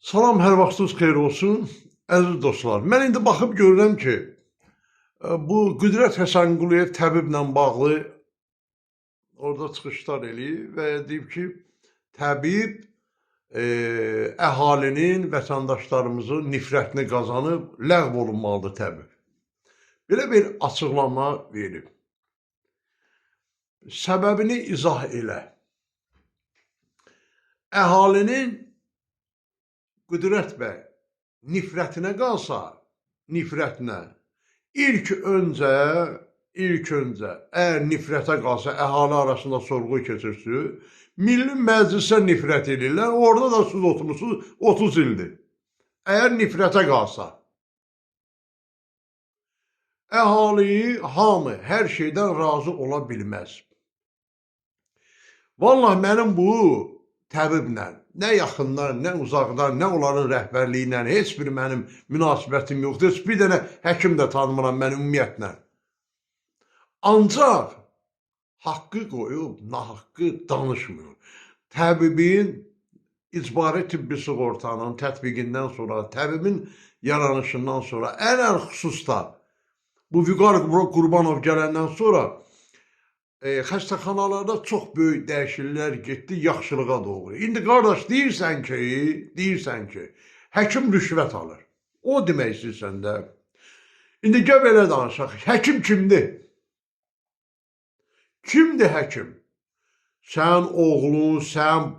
Salam, hər vaxtınız xeyir olsun. Əziz dostlar, mən indi baxıb görürəm ki, bu Qüdrət Həsənquliyev təbiblə bağlı orada çıxışlar eləyir və deyib ki, təbib əhalinin, vətəndaşlarımızın nifrətini qazanıb, ləğv olunmalıdır təbib. Belə bir açıqlama verib. Səbəbini izah elə. Əhalinin Qüdrət bəy nifrətinə qalsa, nifrətinə ilk öncə əgər nifrətə qalsa, əhali arasında sorğu keçirsiniz, Milli Məclisə nifrət edirlər, orada da siz oturmuşsunuz 30 ildir. Əgər nifrətə qalsa, əhali, hamı hər şeydən razı ola bilməz. Vallahi mənim bu təbiblə, nə yaxından, nə uzaqdan, nə onların rəhbərliyi ilə heç bir mənim münasibətim yoxdur. Heç bir dənə həkim də tanımıram mən ümumiyyətlə. Ancaq haqqı qoyub, nahaqqı danışmıyor. Təbibin icbari tibbi sığortanın tətbiqindən sonra, təbibin yaranışından sonra, ən xüsusda bu Vüqar Qurbanov gələndən sonra xəstəxanalarda çox böyük dəyişikliklər getdi yaxşılığa doğru. İndi qardaş deyirsən ki, həkim rüşvət alır. O demək istəyirsən də. İndi gəl belə danışaq. Həkim kimdir? Kimdir həkim? Sən oğlun, sən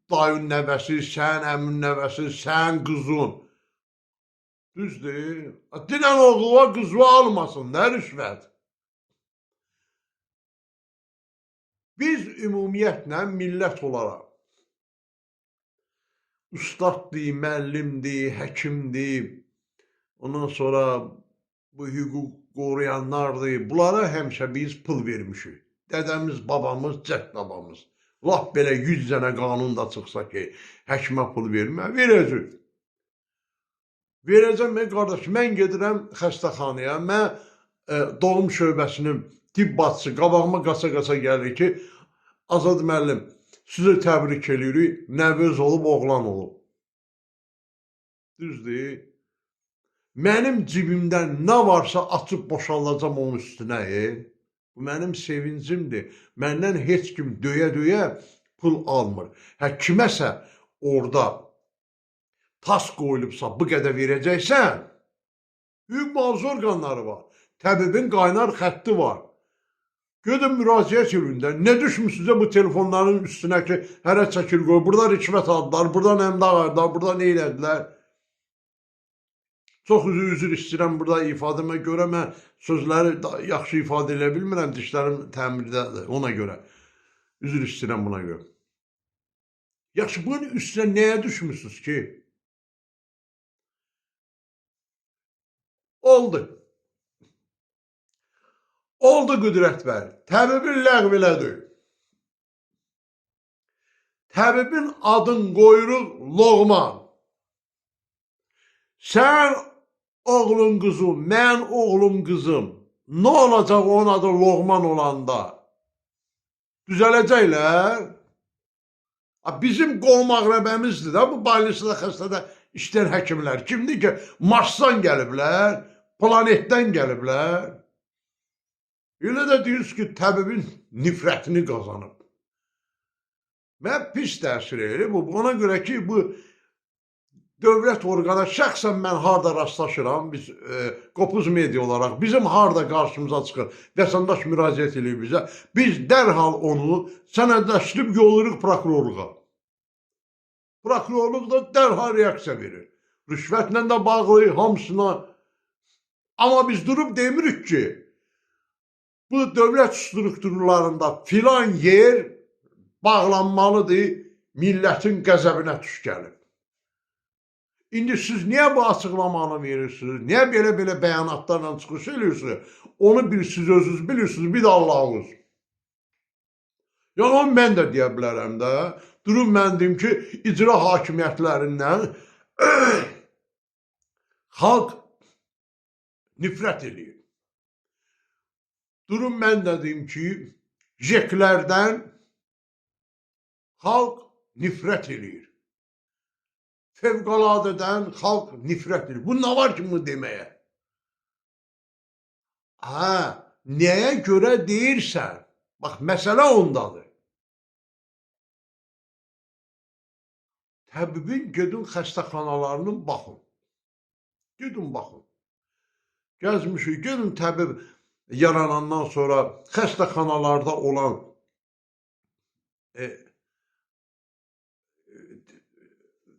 dayın nəvəsi, sən əmin nəvəsi, sən qızın. Düzdür? Dinən oğluva qızva almasın, nə rüşvət? Biz ümumiyyətlə millət olaraq ustaddır, müəllimdir, həkimdir, ondan sonra bu hüquq qoruyanlardır, bunlara həmişə biz pul vermişik. Dədəmiz, babamız, cəhd babamız. Laf belə 100 dənə qanun da çıxsa ki, həkimə pul vermə, verəcək. Verəcəm, qardaş, mən gedirəm xəstəxanaya, mən doğum şöbəsinin tibb bacısı qabağıma qaça-qaça gəlir ki, Azad müəllim, sizi təbrik edirik, nəvəz olub, oğlan olub. Düzdür? Mənim cibimdən nə varsa açıb boşalacam onun üstünə. Bu mənim sevincimdir. Məndən heç kim döyə-döyə pul almır. Kiməsə orada tas qoyulubsa, bu qədər verəcəksən, hüquq mühafizə orqanları var. Təbibin qaynar xətti var. Gedin müraciət yürüyündə, nə düşmüşsünüzə bu telefonların üstünə ki, hərə çəkir qoy, burada rişvət aldılar, burada nəmdə ağırdılar, burada nə elədilər. Çox üzr istəyirəm burada ifadəmə görə, mən sözləri yaxşı ifadə elə bilmirəm, dişlərim təmirdədir, ona görə. Üzr istəyirəm buna görə. Yaxşı, bunun üstünə nəyə düşmüşsünüz ki? Oldu. Oldu Qüdrət bəy, təbibin ləğv elədik. Təbibin adın qoyuruq Loğman. Sən oğlun qızım, mən oğlum qızım. Nə olacaq onun adı Loğman olanda? Düzələcəklər. Bizim qolum ağrəbəmizdir də, bu baylisdə xəstədə işləyən həkimlər. Kimdir ki, Marsdan gəliblər, planetdən gəliblər. Elə də deyirsiniz ki, təbibin nifrətini qazanıb. Mən pis təsir edir. Buna görə ki, bu dövlət orqana şəxsən mən harada rastlaşıram, biz Qopuz media olaraq, bizim harada qarşımıza çıxır, vətəndaş müraciət edir bizə, biz dərhal onu sənədləşdirib yollayırıq prokurorluğa. Prokurorluq da dərhal reaksiya verir. Rüşvətlə də bağlı, hamısına. Amma biz durub demirik ki, bu dövlət strukturlarında filan yer bağlanmalıdır, millətin qəzəbinə tuş gəlib. İndi siz niyə bu açıqlamanı verirsiniz? Niyə belə bəyanatlarla çıxış edirsiniz? Onu bir siz özünüz bilirsiniz, bir də Allahınız. Yəni, onu mən də deyə bilərəm də. Durun mən deyim ki, icra hakimiyyətlərindən xalq nifrət edir. Durun mən də deyim ki, jeklərdən xalq nifrət edir. fevqəladədən xalq nifrət edir. Bu nə var ki bunu deməyə? Hə, nəyə görə deyirsən? Bax, məsələ ondadır. Təbibin gedin xəstəxanalarının baxın. Gedin baxın. Gəzmişik, gedin təbib yaranandan sonra xəstəxanalarda olan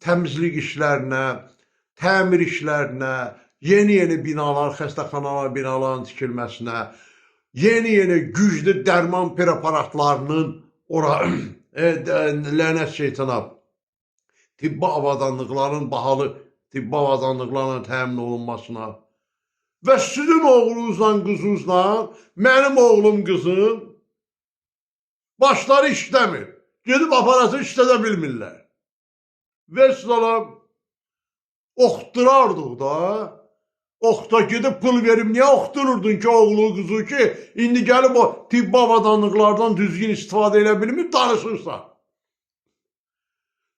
təmizlik işlərinə, təmir işlərinə, yeni binalar, xəstəxanalar binaların tikilməsinə, yeni güclü dərman preparatlarının ora lənət şeytana tibbi avadanlıqların bahalı tibbi avadanlıqlarla təmin olunmasına və sizin oğlunuzla, qızınızla mənim oğlum, qızım başları işləmir. Gedib aparatı işlədə bilmirlər. Və salam oxturardıq da. Oxta gedib pul verib niyə oxtururdun ki oğlu, qızı ki indi gəlib o tibbi avadanlıqlardan düzgün istifadə edə bilmir, danışırsan.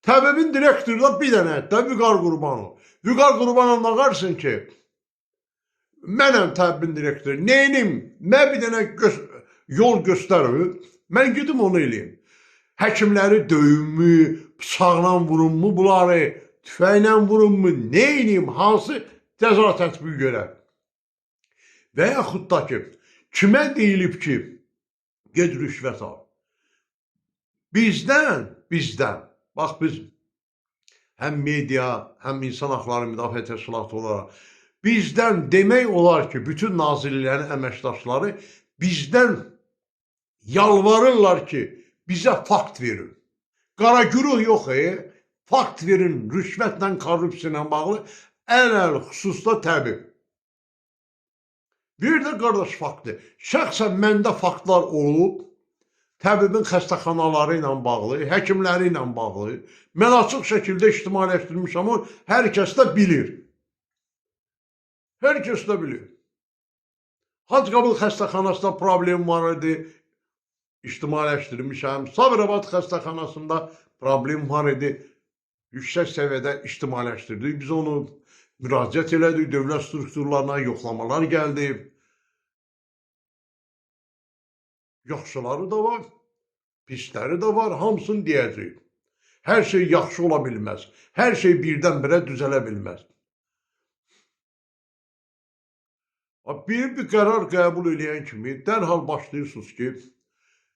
Təbibin direktoru da bir dənə də Vüqar Qurbanov. Vüqar Qurbanov nağarsın ki, mənəm təbibin direktoru. Neynim? Mən bir dənə yol göstərir, mən gedim onu eləyim. Həkimləri döyünmü, bıçaqla vurunmu bunları, tüfəklə vurunmu, neynim, hansı cəza tətbiq görə? Və yaxud da ki, kimə deyilib ki, ged rüşvət al? Bizdən, bax biz həm media, həm insan haqları müdafiə təşkilatı olaraq bizdən demək olar ki, bütün nazirliklərin əməkdaşları bizdən yalvarırlar ki, bizə fakt verin. Qara güruh yox, fakt verin, rüşvətlə, korrupsiya ilə bağlı ən xüsusda təbib. Bir də qardaş faktı. Şəxsən məndə faktlar olub, təbibin xəstəxanaları ilə bağlı, həkimləri ilə bağlı. Mən açıq şəkildə ictimailəşdirmişəm, o hər kəs də bilir. Hər kəs də bilir. Hacıqabul xəstəxanasında problem var idi, ictimailəşdirmişəm. Sabirabad xəstəxanasında problem var idi, yüksək səviyyədə ictimailəşdirdik. Biz onu müraciət elədik, dövlət strukturlarına yoxlamalar gəldi. Yaxşıları da var, pisləri də var, hamısını deyəcəyik. Hər şey yaxşı ola bilməz, hər şey birdən-birə düzələ bilməz. Bir qərar qəbul edən kimi dərhal başlayırsınız ki,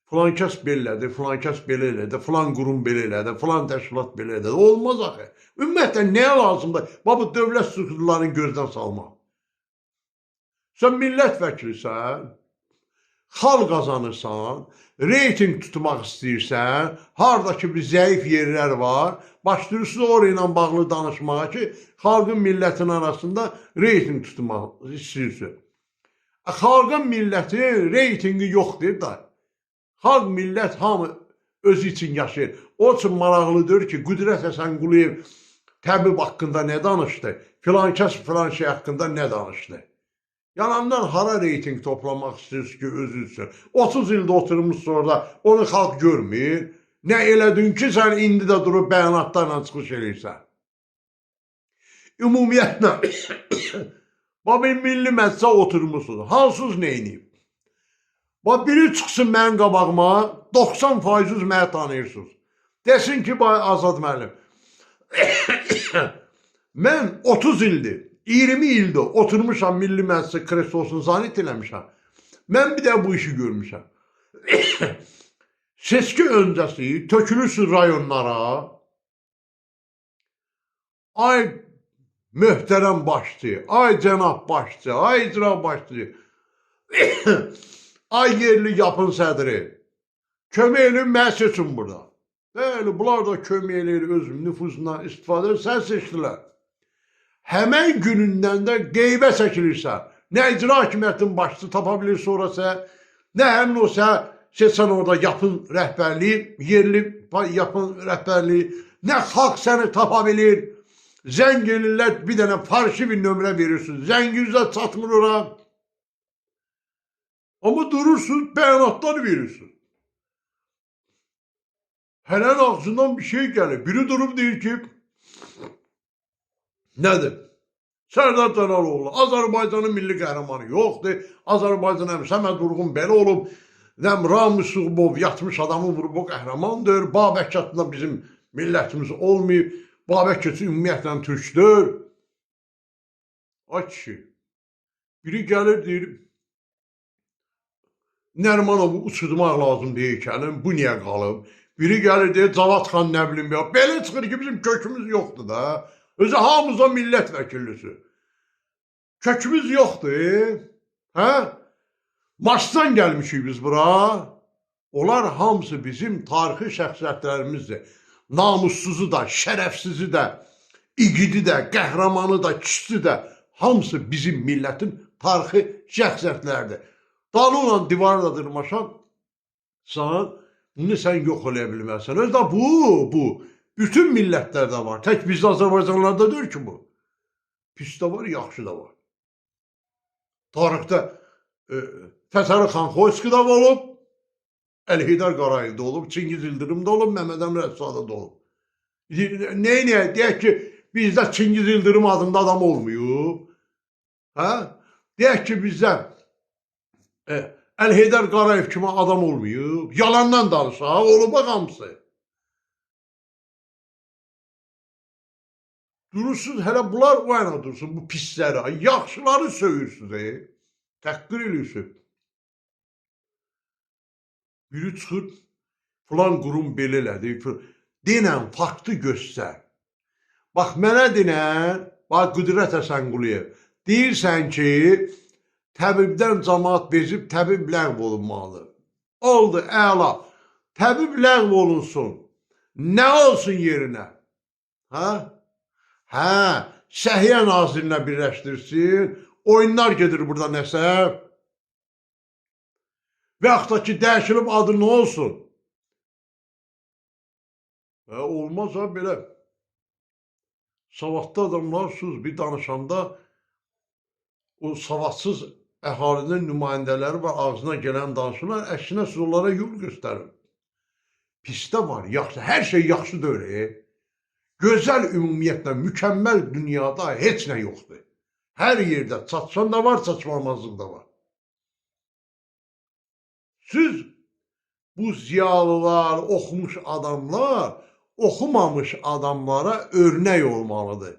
filan kəs belədir, filan kəs belə elədi, filan qurum belə elədi, filan təşkilat belə elədi. Olmaz axı. Ümumiyyətlə, nəyə lazımdır? Bu dövlət strukturlarını gözdən salmaq. Sən millət vəkilisən, xal qazanırsan, reyting tutmaq istəyirsən, haradakı bir zəif yerlər var, başlayırsınız orayla bağlı danışmağa ki, xalqın millətin arasında reyting tutmaq istəyirsən. Xalqın millətin reytingi yoxdur da. Xalq, millət hamı özü üçün yaşayır. O üçün maraqlıdır ki, Qüdrət Həsənquliyev təbib haqqında nə danışdı, filan kəs filan şey haqqında nə danışdı. Yalandan hara reyting toplamaq istəyirsiniz ki, özü üçün. 30 ildə oturmuşsun orada, onu xalq görmür. Nə elədin ki, sən indi də durub bəyanatlarla çıxış edirsən. Ümumiyyətlə, bir milli məclisə oturmuşsunuz. Hansız neyniyib? Biri çıxsın mənim qabağıma, 90% mənə tanıyırsınız. Desin ki, Azad müəllim, mən 30 ildir, 20 ildir oturmuşam milli məclisə kreslosunu zanit eləmişəm. Mən bir də bu işi görmüşəm. Seçki öncəsi tökülürsün rayonlara. Ay möhtərəm başçı, ay cənab başçı, ay icra başçı, ay yerli yapın sədri. Kömək elin, mən seçim burada. Bəli, bunlar da kömək eləyir, öz nüfuzundan istifadə edir, sən seçdilər. Həmən günündən də qeybə çəkilirsən. Nə icra hakimiyyətin başçısı tapa bilir sonrası, nə həmin o seçən orada yapın rəhbərliyi, yerli yapın rəhbərliyi, nə xalq səni tapa bilir. Zəng elirlər, bir dənə farşı bir nömrə verirsiniz. Zənginize çatmır ora. Ama durursunuz, bəyanatlar verirsiniz. Hələ ağzından bir şey gəlir. Biri durub deyir ki, Nədir? Sərdar Cəlaloğlu, Azərbaycanın milli qəhrəmanı yoxdur. Azərbaycan həm Səməd Vurğun belə olub, Ramiz Suğubov yatmış adamı vurub o qəhrəmandır. Babək çatında bizim millətimiz olmayıb. Babək keçi ümumiyyətlə türkdür. Ay kişi, biri gəlir deyir, Nərimanovu uçurmaq lazım deyir kəlim, bu niyə qalıb? Biri gəlir deyir, Cavad xan nə bilim ya. Belə çıxır ki, bizim kökümüz yoxdur da. Özü hamımıza millət vəkillisi. Kökümüz yoxdur. Hə? Marsdan gəlmişik biz bura. Onlar hamısı bizim tarixi şəxsiyyətlərimizdir. Namussuzu da, şərəfsizi də, igidi də, qəhrəmanı da, kişisi də. Hamısı bizim millətin tarixi şəxsiyyətlərdir. Qanunla divarla dırmaşan bunu sən yox eləyə bilməzsən. Özdə bu, bütün millətlərdə var. Tək bizdə Azərbaycanlarda deyil ki bu. Pis də var, yaxşı da var. Tarixdə Fətəli xan Xoyski da olub, Əlheydər Qarayev də olub, Çingiz İldırım da olub, Məmməd Əmin Rəssadə da olub. Neyə? Deyək ki, bizdə Çingiz İldırım adında adam olmuyor. Hə? Deyək ki, bizdə Əlheydər Qarayev kimi adam olmuyor. Yalandan danışaq, olub hamısı. Durursunuz, hələ bunlar o yana dursun, bu pisləri. Yaxşıları söyürsünüz, təhqir edirsiniz. Biri çıxır, filan qurum belə elədi. Denən, faktı göstər. Bax, mənə denən, bax, Qüdrət Həsənquliyev, deyirsən ki, təbibdən cəmaat bezib, təbib ləğv olunmalıdır. Oldu, əla. Təbib ləğv olunsun. Nə olsun yerinə? Hə, Səhiyyə Nazirinə birləşdirsin, oyunlar gedir burada nəsə. Və yaxud da ki, dəyişilib adı nə olsun? Olmaz ha, belə. Savadlı adamlar söz bir danışanda o savadsız əhalinin nümayəndələri və ağzına gələn danışırlar, əksinə siz onlara yol göstərin. Pisdə var, yaxşı, hər şey yaxşı deyil. Gözəl ümumiyyətlə, mükəmməl dünyada heç nə yoxdur. Hər yerdə çatışan da var, çatışmamazlıq da var. Siz bu ziyalılar, oxumuş adamlar, oxumamış adamlara örnək olmalıdır.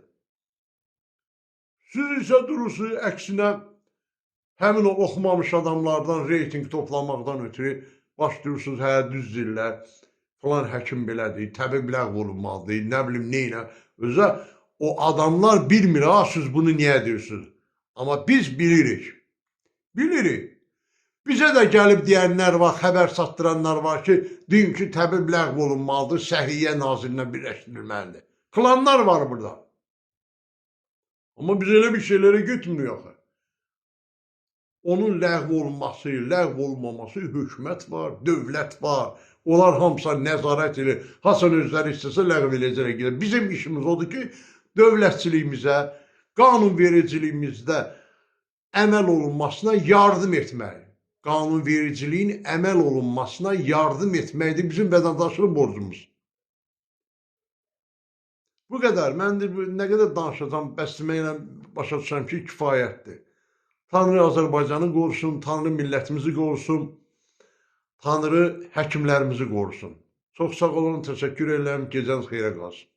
Siz isə durursunuz, əksinə, həmin o oxumamış adamlardan reyting toplamaqdan ötürü başlayırsınız, hə, düz dillər, falan həkim belədir, təbib ləğv olunmalıdır, nə bilim, neynə. Özə, o adamlar bilmir, ha, siz bunu niyə deyirsiniz? Amma biz bilirik. Bilirik. Bizə də gəlib deyənlər var, xəbər satdıranlar var ki, deyin ki, təbib ləğv olunmalıdır, Səhiyyə Nazirinə birləşdirilməlidir. Klanlar var burada. Amma biz elə bir şeylərə getmirik axı. Onun ləğv olunması, ləğv olunmaması hökumət var, dövlət var. Onlar hamısa nəzarət edir. Hasan özləri istəsə ləğv eləyəcək. Bizim işimiz odur ki, dövlətçiliyimizə, qanunvericiliyimizdə əməl olunmasına yardım etmək. Qanunvericiliyin əməl olunmasına yardım etməkdir bizim vətəndaşlıq borcumuz. Bu qədər. Mən nə qədər danışacağım, bəsləməklə başa düşəm ki, kifayətdir. Tanrı Azərbaycanı qorusun, Tanrı millətimizi qorusun, Tanrı həkimlərimizi qorusun. Çox sağ olun, təşəkkür edirəm, gecəniz xeyrə qalsın.